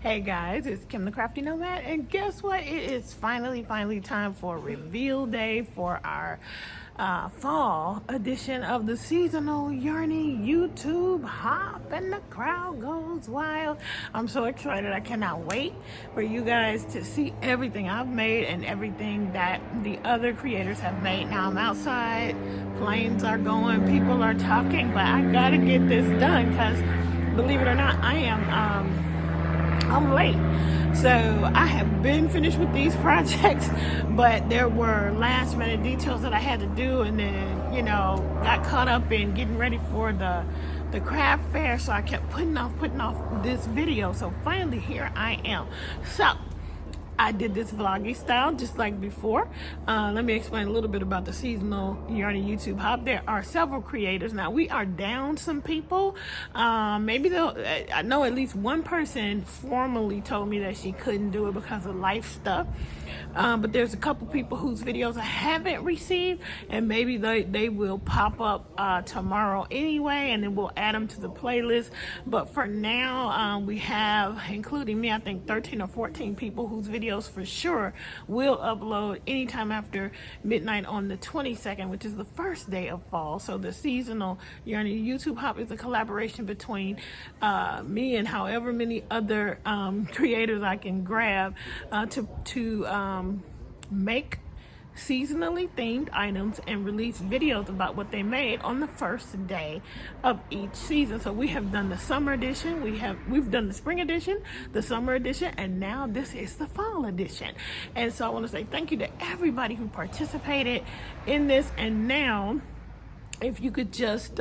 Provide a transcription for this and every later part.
Hey guys, it's Kim the Crafty Nomad, and guess what? It is finally time for reveal day for our fall edition of the seasonal Yarny YouTube Hop, and the crowd goes wild. I'm so excited. I cannot wait for you guys to see everything I've made and everything that the other creators have made. Now I'm outside, planes are going, people are talking, but I gotta get this done because believe it or not, I'm late. So I have been finished with these projects, but there were last minute details that I had to do, and then, got caught up in getting ready for the craft fair. So I kept putting off this video. So finally here I am. So I did this vloggy style just like before. Let me explain a little bit about the seasonal Yarny YouTube Hop. There are several creators. Now we are down some people. I know at least one person formally told me that she couldn't do it because of life stuff. But there's a couple people whose videos I haven't received, and maybe they will pop up tomorrow anyway, and then we'll add them to the playlist. But for now, we have, including me, I think 13 or 14 people whose videos for sure will upload anytime after midnight on the 22nd, which is the first day of fall. So the seasonal Yarny YouTube Hop is a collaboration between me and however many other creators I can grab to make seasonally themed items and release videos about what they made on the first day of each season. So we have done the summer edition, we've done the spring edition, the summer edition, and now this is the fall edition. And so I want to say thank you to everybody who participated in this. And now if you could just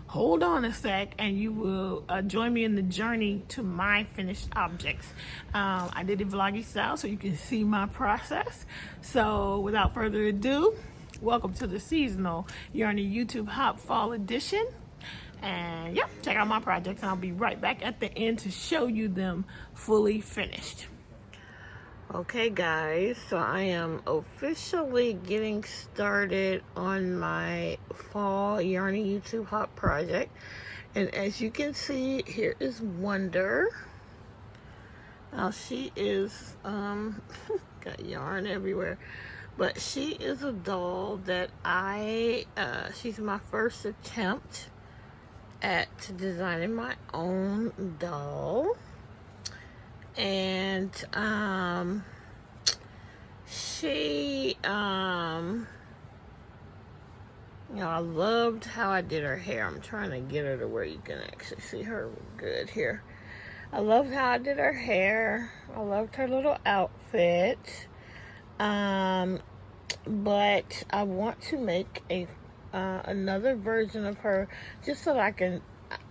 hold on a sec, and you will join me in the journey to my finished objects. I did it vloggy style so you can see my process. So without further ado, welcome to the seasonal Yarny YouTube Hop Fall Edition. And yep, check out my projects, and I'll be right back at the end to show you them fully finished. Okay guys, so I am officially getting started on my fall Yarny YouTube Hop project. And as you can see, here is Wonder. Now she is, got yarn everywhere. But she is a doll that she's my first attempt at designing my own doll. And she I loved how I did her hair. I'm trying to get her to where you can actually see her good here. I loved how I did her hair. I loved her little outfit. But I want to make another version of her just so that I can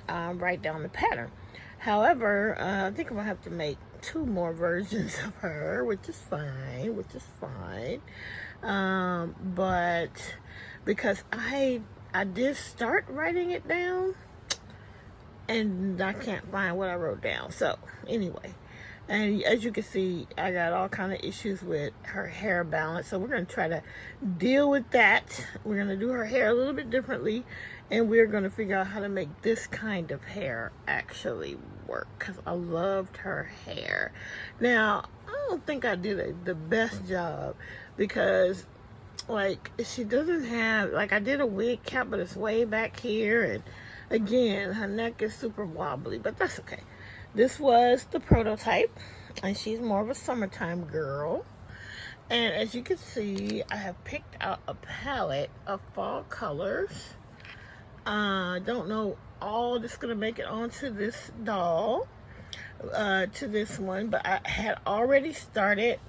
write down the pattern. However, I think I'm gonna have to make 2 more versions of her, which is fine. But because I did start writing it down, and I can't find what I wrote down. So anyway, and as you can see, I got all kind of issues with her hair balance. So we're gonna try to deal with that. We're gonna do her hair a little bit differently, and we're gonna figure out how to make this kind of hair actually work, because I loved her hair. Now, I don't think I did the best job, because like she doesn't have, like, I did a wig cap, but it's way back here, and again her neck is super wobbly, but that's okay. This was the prototype, and she's more of a summertime girl. And as you can see, I have picked out a palette of fall colors. I don't know all that's gonna make it onto this doll, to this one, but I had already started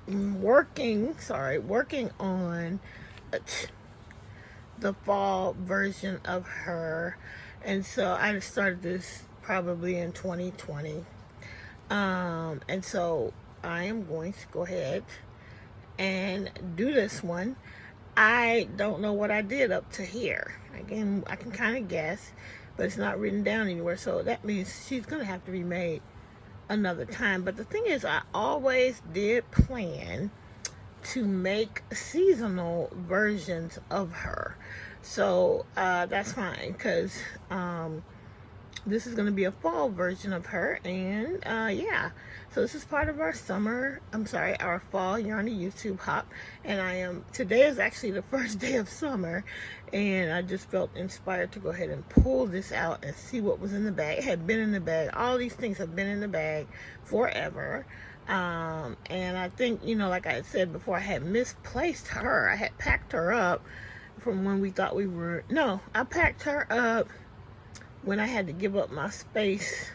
working on the fall version of her. And so I started this probably in 2020. And so I am going to go ahead and do this one. I don't know what I did up to here. Again, I can kind of guess, but it's not written down anywhere. So that means she's going to have to be made another time. But the thing is, I always did plan to make seasonal versions of her. So that's fine, because this is going to be a fall version of her. And yeah, so this is part of our our fall Yarny YouTube hop. And today is actually the first day of summer, and I just felt inspired to go ahead and pull this out and see what was in the bag. It had been in the bag. All these things have been in the bag forever. And I think, you know, like I had said before, I had misplaced her. I had packed her up from when we thought we were, no, I packed her up when I had to give up my space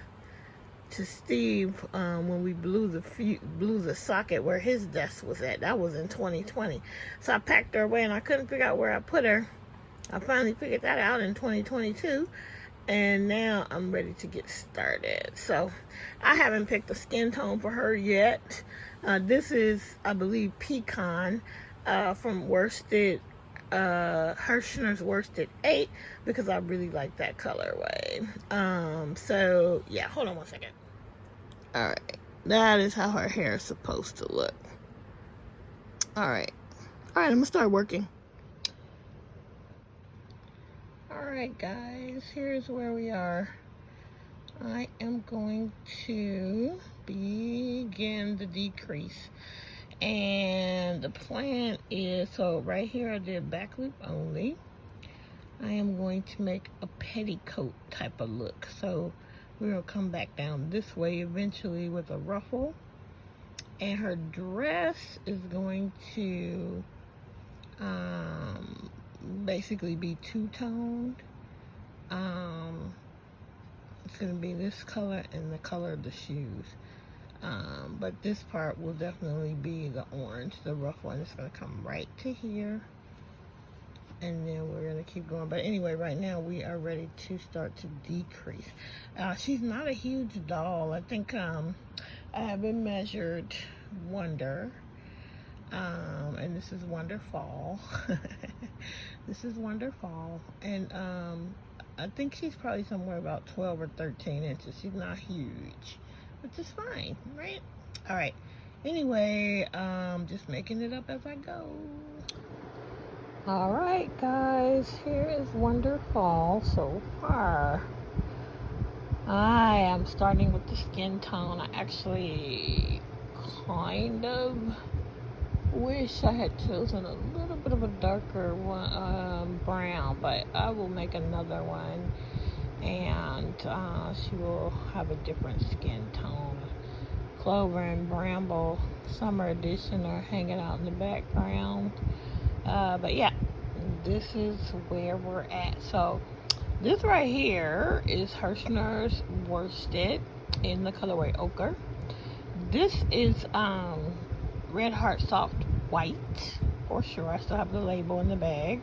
to Steve, when we blew the socket where his desk was at. That was in 2020. So I packed her away and I couldn't figure out where I put her. I finally figured that out in 2022. And now I'm ready to get started. So I haven't picked a skin tone for her yet. This is, I believe, Pecan from Worsted, Hirschner's Worsted 8, because I really like that colorway. So yeah, hold on one second. All right, that is how her hair is supposed to look. All right, I'm gonna start working. Alright guys, here's where we are. I am going to begin the decrease. And the plan is, so right here I did back loop only. I am going to make a petticoat type of look. So we're going to come back down this way eventually with a ruffle. And her dress is going to basically be two-toned. It's going to be this color and the color of the shoes. But this part will definitely be the orange, the rough one. It's going to come right to here. And then we're going to keep going. But anyway, right now we are ready to start to decrease. She's not a huge doll. I think I haven't measured Wonder. And this is Wonder Fall. This is Wonder Fall. And I think she's probably somewhere about 12 or 13 inches. She's not huge, which is fine, right? All right. Anyway, just making it up as I go. All right, guys. Here is Wonder Fall so far. I am starting with the skin tone. I actually kind of wish I had chosen a little bit of a darker one, brown, but I will make another one, and she will have a different skin tone. Clover and Bramble Summer Edition are hanging out in the background, but yeah, this is where we're at. So this right here is Hirschner's Worsted in the colorway Ochre. This is Red Heart Soft White, for sure. I still have the label in the bag.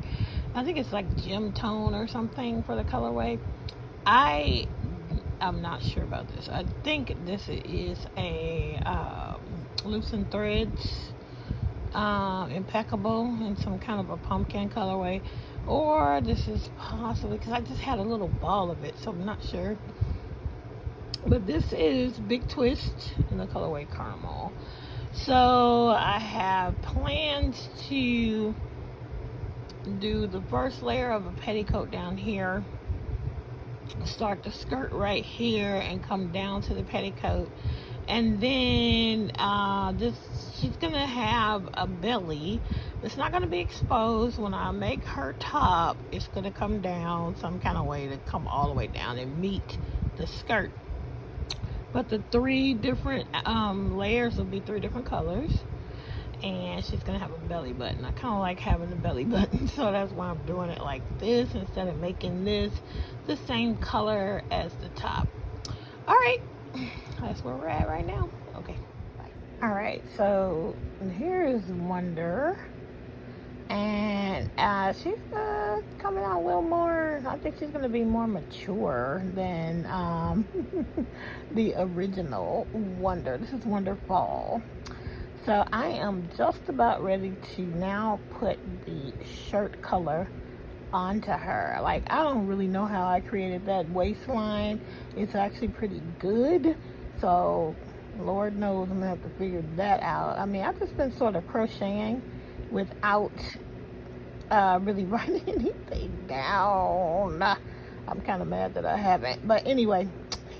I think it's like gem tone or something for the colorway. I'm not sure about this. I think this is a loosened threads, impeccable, in some kind of a pumpkin colorway, or this is possibly, because I just had a little ball of it, so I'm not sure. But this is Big Twist in the colorway Caramel. So I have plans to do the first layer of a petticoat down here, start the skirt right here and come down to the petticoat, and then she's gonna have a belly. It's not gonna be exposed. When I make her top, it's gonna come down some kind of way to come all the way down and meet the skirt. But the three different layers will be three different colors. And she's going to have a belly button. I kind of like having the belly button. So that's why I'm doing it like this instead of making this the same color as the top. Alright. That's where we're at right now. Okay. Bye. Alright. So here is Wonder. And she's coming out a little more, I think she's going to be more mature than the original Wonder. This is Wonder Fall. So I am just about ready to now put the shirt color onto her. Like, I don't really know how I created that waistline. It's actually pretty good. So Lord knows I'm going to have to figure that out. I mean, I've just been sort of crocheting without really writing anything down. I'm kind of mad that I haven't. But anyway,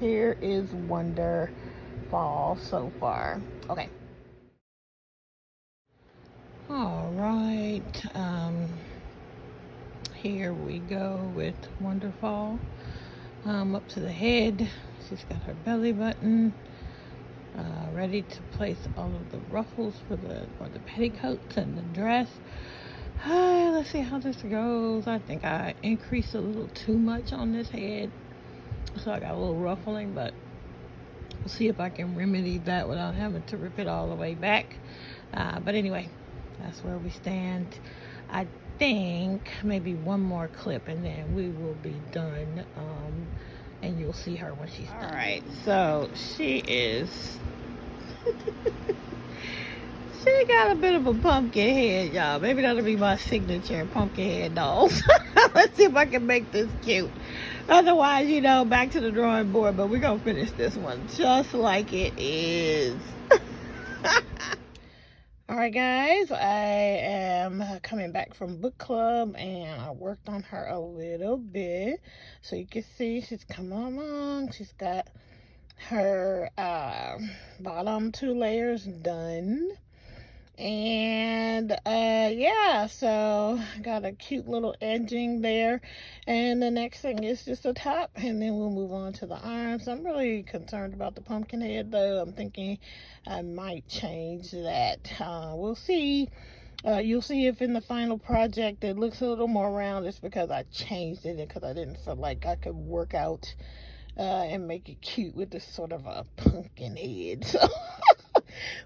here is Wonderfall so far. Okay. All right. Here we go with Wonderfall. Up to the head. She's got her belly button. Ready to place all of the ruffles for the petticoats and the dress. Let's see how this goes. I think I increased a little too much on this head, so I got a little ruffling, but we'll see if I can remedy that without having to rip it all the way back. But anyway, that's where we stand. I think maybe one more clip and then we will be done, and you'll see her when she's done. All right, so she is she got a bit of a pumpkin head, y'all. Maybe that'll be my signature pumpkin head dolls. Let's see if I can make this cute. Otherwise, you know, back to the drawing board, but we're gonna finish this one just like it is. Alright guys, I am coming back from book club and I worked on her a little bit. So you can see she's coming along. She's got her bottom 2 layers done. And yeah, so I got a cute little edging there. And the next thing is just the top, and then we'll move on to the arms. I'm really concerned about the pumpkin head though. I'm thinking I might change that. We'll see. You'll see if in the final project it looks a little more round. It's because I changed it because I didn't feel like I could work out and make it cute with this sort of a pumpkin head. So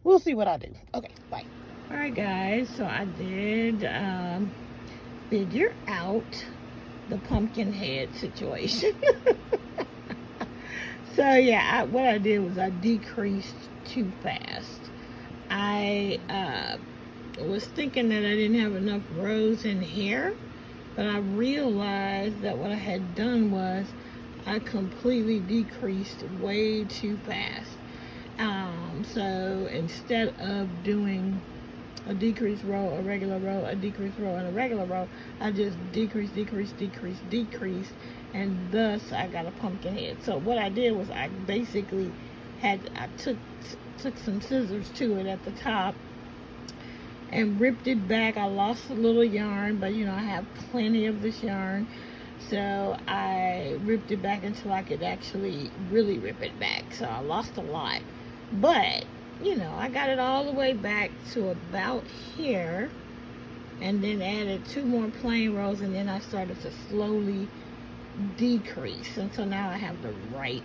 we'll see what I do. Okay, bye. Alright guys, so I did figure out the pumpkin head situation. So yeah, what I did was I decreased too fast. I was thinking that I didn't have enough rows in here, but I realized that what I had done was I completely decreased way too fast. So instead of doing a decreased row, a regular row, a decreased row, and a regular row, I just decreased, and thus I got a pumpkin head. So what I did was I basically took some scissors to it at the top and ripped it back. I lost a little yarn, but you know, I have plenty of this yarn. So I ripped it back until I could actually really rip it back. So I lost a lot. But, you know, I got it all the way back to about here. And then added 2 more plain rows. And then I started to slowly decrease. And so now I have the right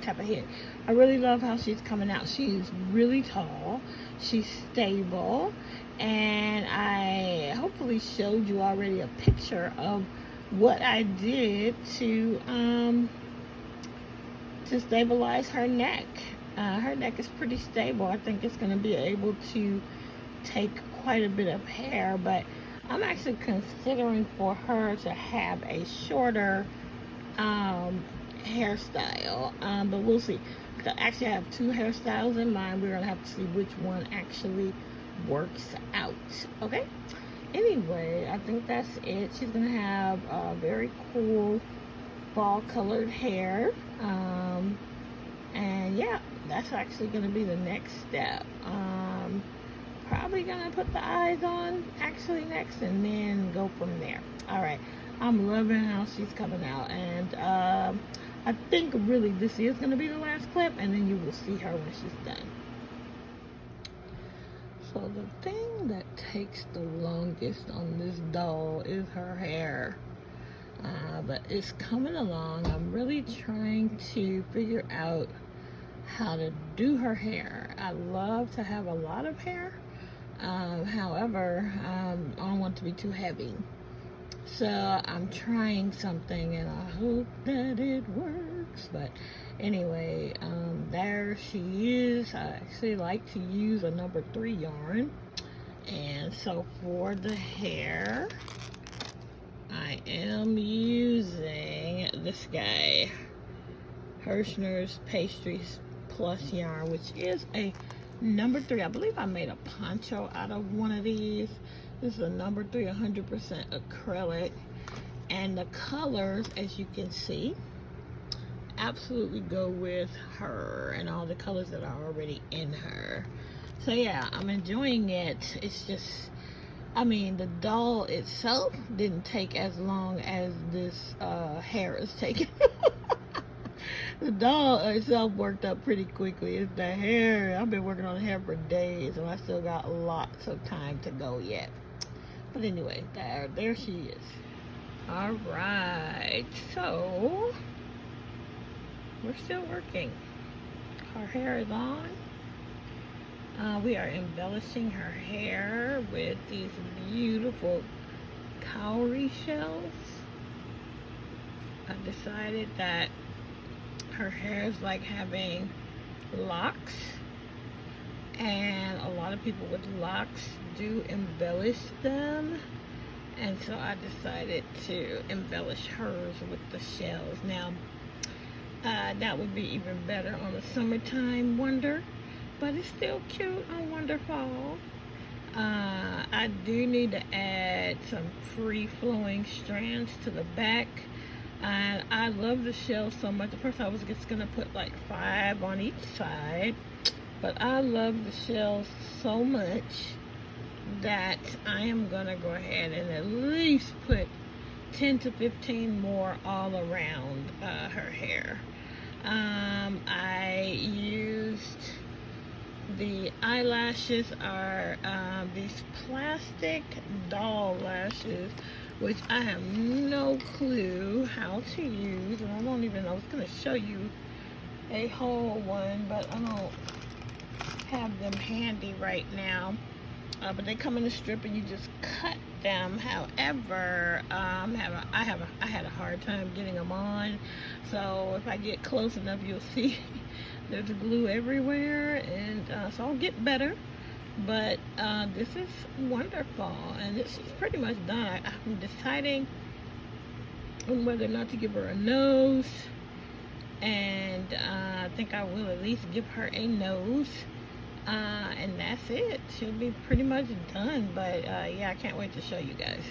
type of head. I really love how she's coming out. She's really tall. She's stable. And I hopefully showed you already a picture of what I did to stabilize her neck. Her neck is pretty stable. I think it's going to be able to take quite a bit of hair, but I'm actually considering for her to have a shorter hairstyle, but we'll see. Actually, I have 2 hairstyles in mind. We're going to have to see which one actually works out. Okay? Anyway, I think that's it. She's going to have very cool fall colored hair. And yeah, that's actually going to be the next step. Probably going to put the eyes on actually next and then go from there. Alright, I'm loving how she's coming out. And I think really this is going to be the last clip, and then you will see her when she's done. So the thing that takes the longest on this doll is her hair. But it's coming along. I'm really trying to figure out how to do her hair. I love to have a lot of hair. However, I don't want it to be too heavy. So I'm trying something and I hope that it works. But anyway, there she is. I actually like to use a number 3 yarn. And so for the hair, I am using this guy, Hirschner's Pastries Plus yarn, which is a number 3. I believe I made a poncho out of one of these. This is a number 3, 100% acrylic. And the colors, as you can see, absolutely go with her and all the colors that are already in her. So yeah, I'm enjoying it. It's just, I mean, the doll itself didn't take as long as this hair is taking. The doll itself worked up pretty quickly. It's the hair. I've been working on the hair for days, and I still got lots of time to go yet. But anyway, there she is. All right, so we're still working. Her hair is on. We are embellishing her hair with these beautiful cowrie shells. I decided that her hair is like having locks, and a lot of people with locks do embellish them, and so I decided to embellish hers with the shells. Now that would be even better on the summertime wonder, but it's still cute on Wonderfall. I do need to add some free-flowing strands to the back. And I love the shell so much. At first I was just gonna put like 5 on each side, but I love the shells so much that I am gonna go ahead and at least put 10 to 15 more all around her hair. I used the eyelashes are these plastic doll lashes, which I have no clue how to use, and I don't even know. I was going to show you a whole one, but I don't have them handy right now. But they come in a strip and you just cut them. However, I had a hard time getting them on, so if I get close enough, you'll see there's glue everywhere, and so I'll get better. But this is wonderful, and this is pretty much done. I'm deciding on whether or not to give her a nose, and I think I will at least give her a nose, and that's it. She'll be pretty much done. But yeah, I can't wait to show you guys.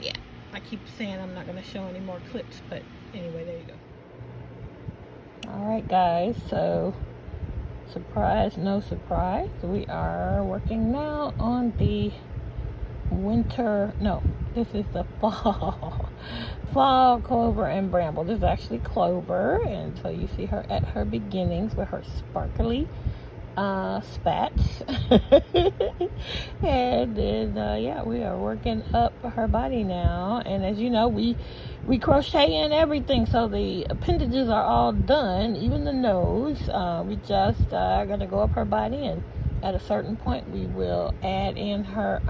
Yeah, I keep saying I'm not going to show any more clips, but anyway, there you go. Alright guys, so surprise, no surprise, we are working now on the winter, no, this is the fall clover and bramble. This is actually clover, and so you see her at her beginnings with her sparkly spats. And then yeah, we are working up her body now, and as you know, we crochet in everything, so the appendages are all done, even the nose. We just are gonna go up her body, and at a certain point we will add in her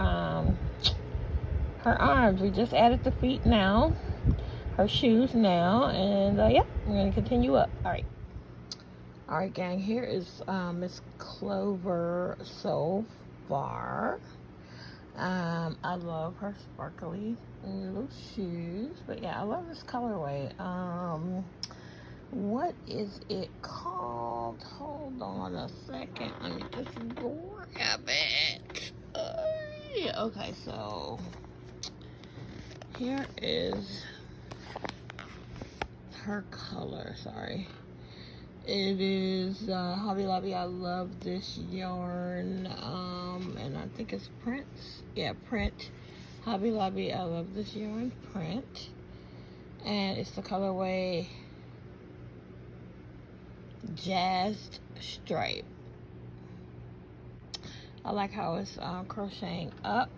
arms. We just added the feet now, her shoes now, and yeah, we're gonna continue up. All right, gang, here is Miss Clover so far. I love her sparkly little shoes, but yeah, I love this colorway. What is it called? Hold on a second, let me just grab it. Yeah, okay, so here is her color. Sorry. It is Hobby Lobby. I love this yarn, and I think it's print. Yeah, print. Hobby Lobby. I love this yarn, print, and it's the colorway Jazzed Stripe. I like how it's crocheting up.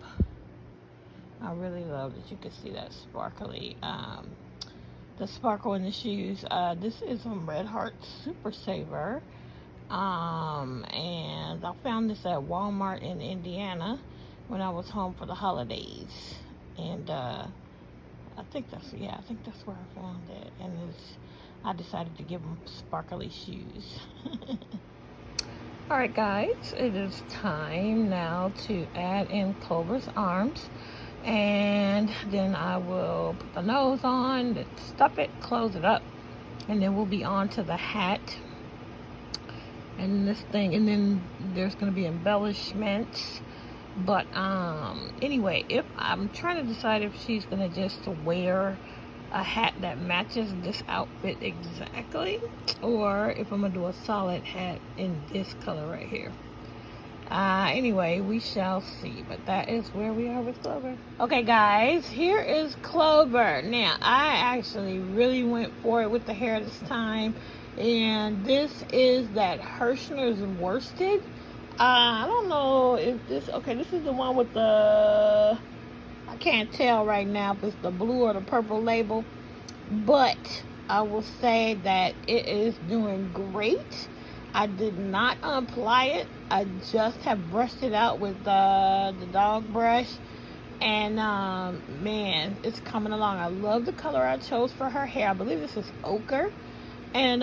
I really love that you can see that sparkly. The sparkle in the shoes. This is from Red Heart Super Saver, and I found this at Walmart in Indiana when I was home for the holidays, and I think that's where I found it, and I decided to give them sparkly shoes. All right, guys, it is time now to add in Clover's arms. And then I will put the nose on, stuff it, close it up, and then we'll be on to the hat and this thing. And then there's going to be embellishments But anyway, if I'm trying to decide if she's gonna just wear a hat that matches this outfit exactly, or if I'm gonna do a solid hat in this color right here. Anyway, we shall see. But that is where we are with Clover. Okay, guys, here is Clover. Now, I actually really went for it with the hair this time. And this is that Hirschner's worsted. I don't know if this... Okay, this is the one with the... I can't tell right now if it's the blue or the purple label. But I will say that it is doing great. I did not apply it. I just have brushed it out with the dog brush. And man, it's coming along. I love the color I chose for her hair. I believe this is ochre. And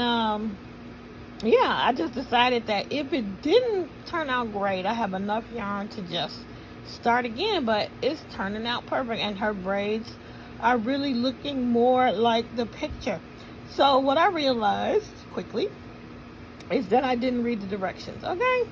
yeah, I just decided that if it didn't turn out great, I have enough yarn to just start again. But it's turning out perfect. And her braids are really looking more like the picture. So what I realized quickly is that I didn't read the directions, okay?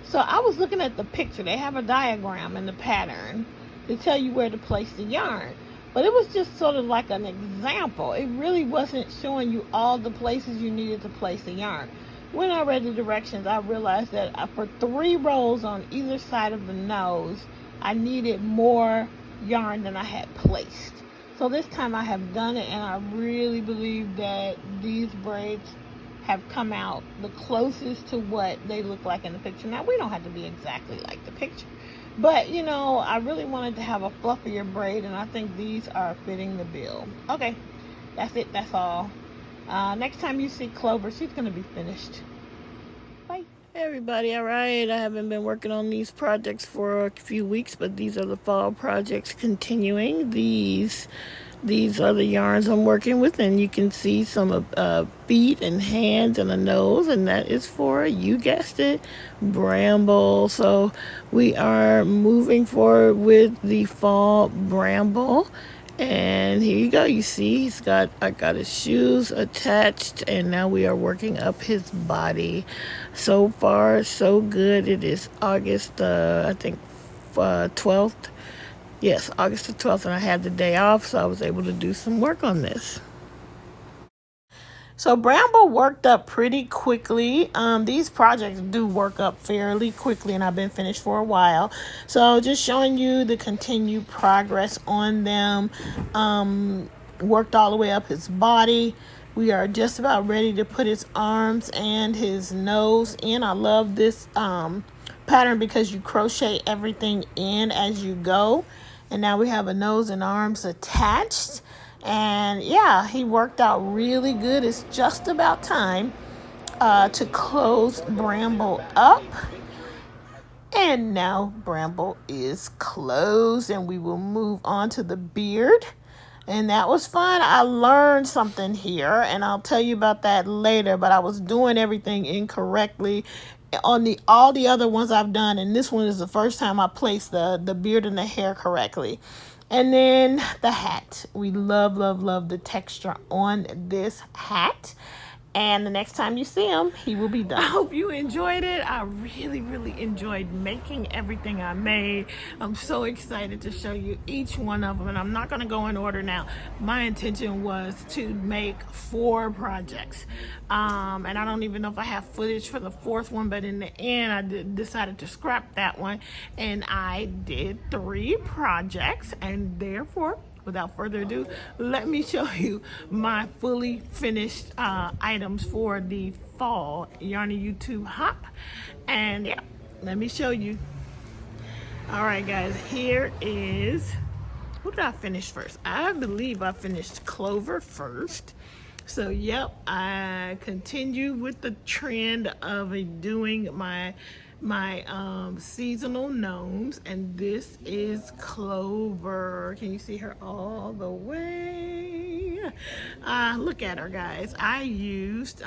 So I was looking at the picture. They have a diagram in the pattern to tell you where to place the yarn. But it was just sort of like an example. It really wasn't showing you all the places you needed to place the yarn. When I read the directions, I realized that for 3 rows on either side of the nose, I needed more yarn than I had placed. So this time I have done it, and I really believe that these braids have come out the closest to what they look like in the picture. Now, we don't have to be exactly like the picture, but you know, I really wanted to have a fluffier braid, and I think these are fitting the bill. Okay, that's it. That's all. Next time you see Clover, she's gonna be finished. Bye. Hey everybody, all right, I haven't been working on these projects for a few weeks, but these are the fall projects continuing. These are the yarns I'm working with, and you can see some feet and hands and a nose, and that is for, you guessed it, Bramble. So we are moving forward with the fall Bramble, and here you go. You see I got his shoes attached, and now we are working up his body. So far so good. It is August I think 12th. Yes, August the 12th, and I had the day off, so I was able to do some work on this. So Bramble worked up pretty quickly. These projects do work up fairly quickly, and I've been finished for a while. So just showing you the continued progress on them. Worked all the way up his body. We are just about ready to put his arms and his nose in. I love this pattern because you crochet everything in as you go. And now we have a nose and arms attached. And yeah, he worked out really good. It's just about time to close Bramble up. And now Bramble is closed, and we will move on to the beard. And that was fun. I learned something here, and I'll tell you about that later. But I was doing everything incorrectly on all the other ones I've done, and this one is the first time I placed the beard and the hair correctly. And then the hat. We love the texture on this hat. And the next time you see him, he will be done. I hope you enjoyed it. I really enjoyed making everything I made. I'm so excited to show you each one of them. And I'm not going to go in order now. My intention was to make 4 projects. And I don't even know if I have footage for the 4th one. But in the end, I decided to scrap that one. And I did 3 projects. And therefore, without further ado, let me show you my fully finished items for the fall YarnyYouTubeHop. And yeah, let me show you. All right, guys, here is, who did I finish first? I believe I finished Clover first. So yep, I continue with the trend of doing my seasonal gnomes, and this is Clover. Can you see her all the way? Look at her, guys. I used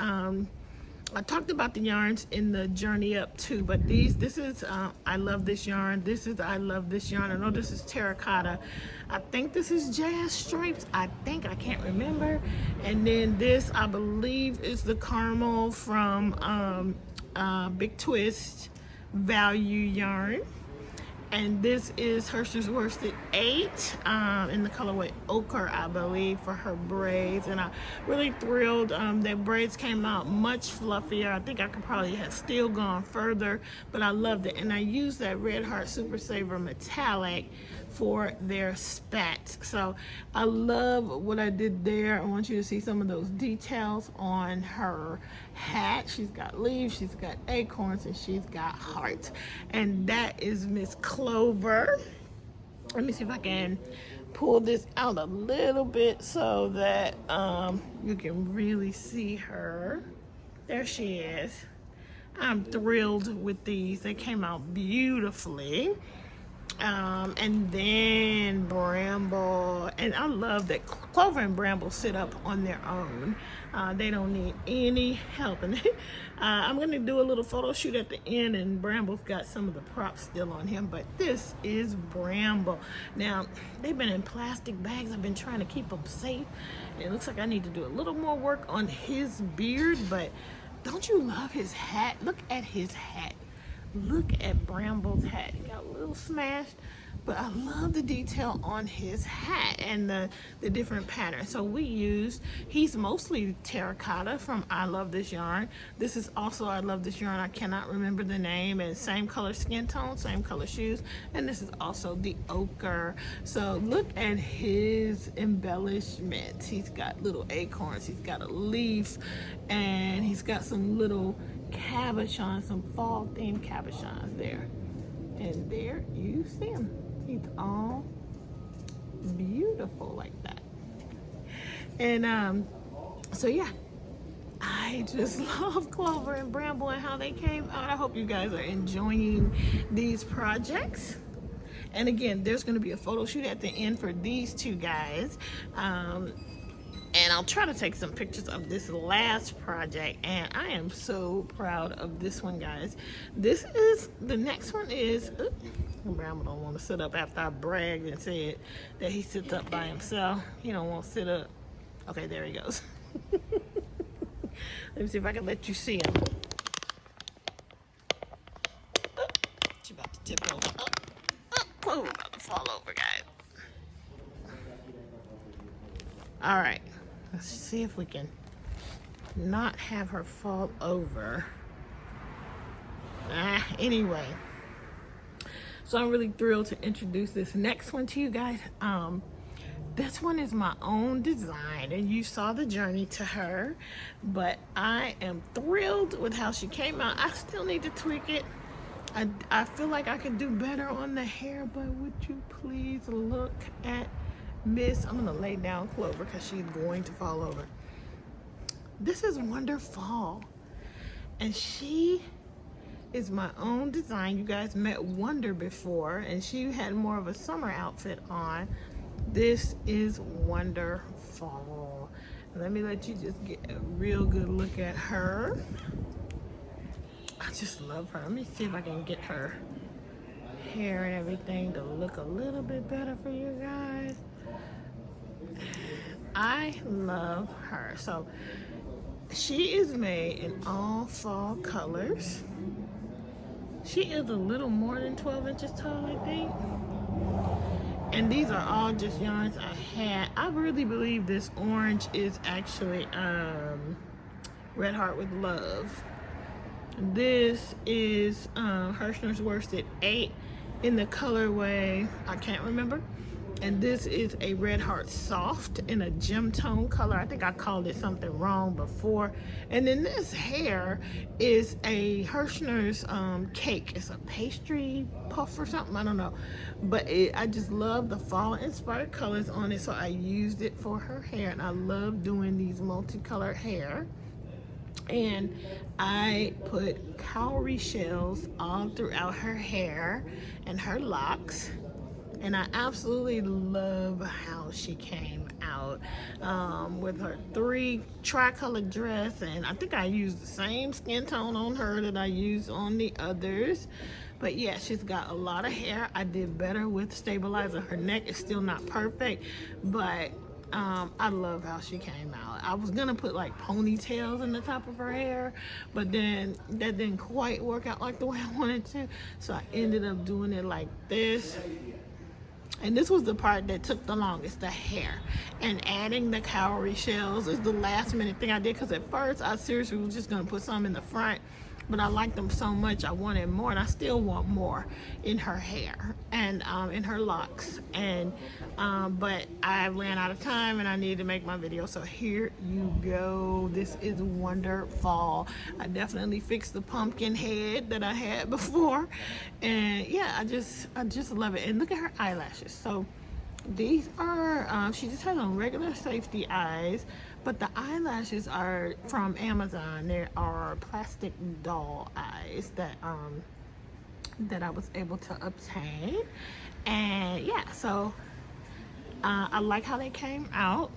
I talked about the yarns in the journey up too, but this is I love this yarn. This is I love this yarn. I know this is terracotta. I think this is jazz stripes. I can't remember. And then this, I believe, is the caramel from Big Twist Value yarn. And this is Hershey's Worsted 8 in the colorway Ochre, I believe, for her braids. And I'm really thrilled that braids came out much fluffier. I think I could probably have still gone further, but I loved it. And I used that Red Heart Super Saver Metallic for their spats. So I love what I did there. I want you to see some of those details on her hat. She's got leaves, she's got acorns, and she's got hearts. And that is Miss Clover. Let me see if I can pull this out a little bit so that you can really see her. There she is. I'm thrilled with these. They came out beautifully. And then Bramble, and I love that Clover and Bramble sit up on their own. They don't need any help. And I'm going to do a little photo shoot at the end, and Bramble's got some of the props still on him, but this is Bramble. Now, they've been in plastic bags. I've been trying to keep them safe. It looks like I need to do a little more work on his beard, but don't you love his hat? Look at his hat. Look at Bramble's hat. It got a little smashed, but I love the detail on his hat and the different patterns. So we used, he's mostly terracotta from I Love This Yarn. This is also I Love This Yarn. I cannot remember the name, and same color skin tone, same color shoes. And this is also the ochre. So look at his embellishments. He's got little acorns, he's got a leaf, and he's got some little cabochons, some fall themed cabochons there. And there you see him. He's all beautiful like that. And so yeah, I just love Clover and Bramble and how they came out. I hope you guys are enjoying these projects. And again, there's going to be a photo shoot at the end for these two guys. And I'll try to take some pictures of this last project, and I am so proud of this one, guys. This is, the next one is, Bramble don't want to sit up after I bragged and said that he sits up by himself. He don't want to sit up. Okay, there he goes. Let me see if I can let you see him. She's about to tip over. Clover about to fall over, guys. All right. Let's see if we can not have her fall over. Anyway, so I'm really thrilled to introduce this next one to you guys. This one is my own design, and you saw the journey to her, but I am thrilled with how she came out. I still need to tweak it. I feel like I could do better on the hair, but would you please look at Miss, I'm gonna lay down Clover because she's going to fall over. This is Wonderfall, and she is my own design. You guys met Wonder before, and she had more of a summer outfit on. This is Wonderfall. Let me let you just get a real good look at her. I just love her. Let me see if I can get her hair and everything to look a little bit better for you guys. I love her. So she is made in all fall colors. She is a little more than 12 inches tall, I think. And these are all just yarns I had. I really believe this orange is actually Red Heart with Love. This is Hershey's Worsted 8 in the colorway, I can't remember. And this is a Red Heart Soft in a gem tone color. I think I called it something wrong before. And then this hair is a Hershey's cake. It's a pastry puff or something, I don't know. But I just love the fall inspired colors on it, so I used it for her hair. And I love doing these multicolored hair. And I put Cowry Shells all throughout her hair and her locks. And I absolutely love how she came out with her 3 tri-colored dress. And I think I used the same skin tone on her that I used on the others. But yeah, she's got a lot of hair. I did better with stabilizing her neck. It's still not perfect, but I love how she came out. I was gonna put like ponytails in the top of her hair, but then that didn't quite work out like the way I wanted to, so I ended up doing it like this. And this was the part that took the longest, the hair. And adding the cowrie shells is the last minute thing I did, because at first I seriously was just gonna put some in the front, but I liked them so much I wanted more, and I still want more in her hair and in her locks. And but I ran out of time and I needed to make my video, so here you go. This is wonderful. I definitely fixed the pumpkin head that I had before, and yeah, I just love it. And look at her eyelashes. So these are she just has on regular safety eyes, but the eyelashes are from Amazon. There are plastic doll eyes that I was able to obtain. And yeah, so I like how they came out.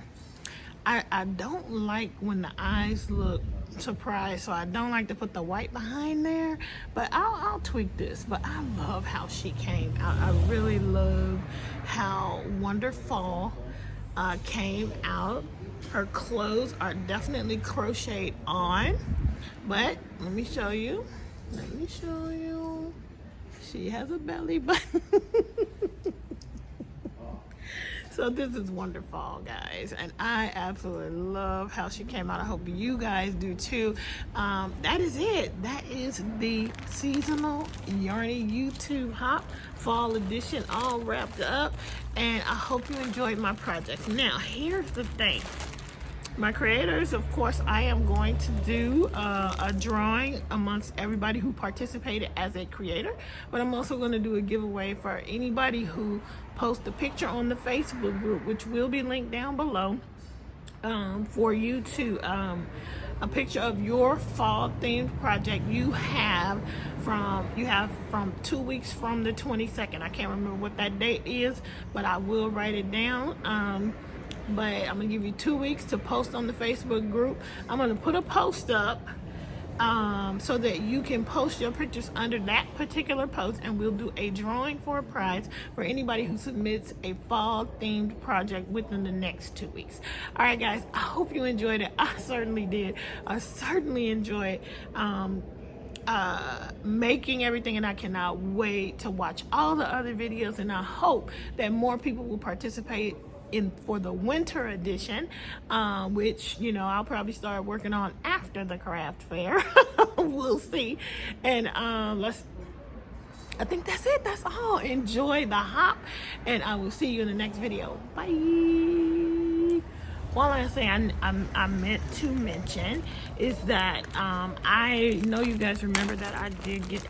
I don't like when the eyes look surprised, so I don't like to put the white behind there, but I'll tweak this. But I love how she came out. I really love how wonderful came out. Her clothes are definitely crocheted on, but let me show you. She has a belly button. So this is wonderful, guys, and I absolutely love how she came out. I hope you guys do too. That is it. That is the seasonal Yarny YouTube Hop fall edition all wrapped up, and I hope you enjoyed my projects. Now, here's the thing. My creators, of course, I am going to do a drawing amongst everybody who participated as a creator, but I'm also going to do a giveaway for anybody who posts a picture on the Facebook group, which will be linked down below, for you to a picture of your fall themed project you have from 2 weeks from the 22nd. I can't remember what that date is, but I will write it down. But I'm gonna give you 2 weeks to post on the Facebook group. I'm gonna put a post up so that you can post your pictures under that particular post, and we'll do a drawing for a prize for anybody who submits a fall themed project within the next 2 weeks. All right, guys, I hope you enjoyed it. I certainly did. I certainly enjoyed making everything, and I cannot wait to watch all the other videos, and I hope that more people will participate for the winter edition, which, you know, I'll probably start working on after the craft fair. We'll see. And I think that's it. That's all. Enjoy the hop, and I will see you in the next video. Bye. One last thing I meant to mention is that I know you guys remember that I did get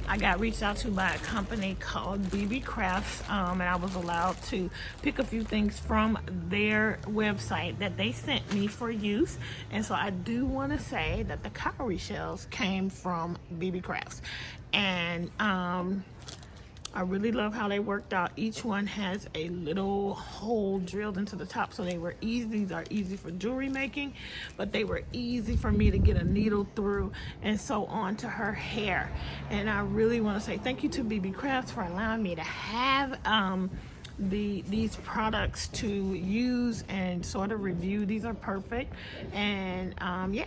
I got reached out to by a company called BeeBeeCraft, and I was allowed to pick a few things from their website that they sent me for use. And so I do want to say that the Cowry Shells came from BeeBeeCraft, and I really love how they worked out. Each one has a little hole drilled into the top, so they were easy. These are easy for jewelry making, but they were easy for me to get a needle through and sew onto her hair. And I really want to say thank you to BeeBeeCraft for allowing me to have these products to use and sort of review. These are perfect, and yeah,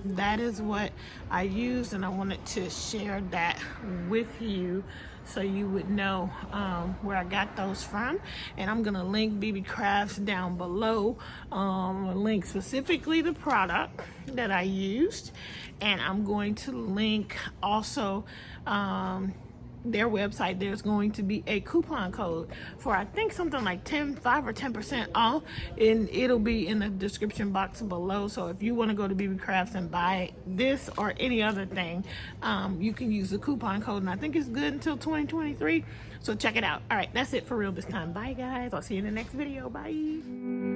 that is what I used, and I wanted to share that with you so you would know where I got those from. And I'm gonna link BeeBeeCraft down below. I'm gonna link specifically the product that I used, and I'm going to link also their website. There's going to be a coupon code for, I think, something like 5 or 10% off, and it'll be in the description box below. So if you want to go to BeeBeeCraft and buy this or any other thing, you can use the coupon code, and I think it's good until 2023, so check it out. All right, that's it for real this time. Bye, guys. I'll see you in the next video. Bye.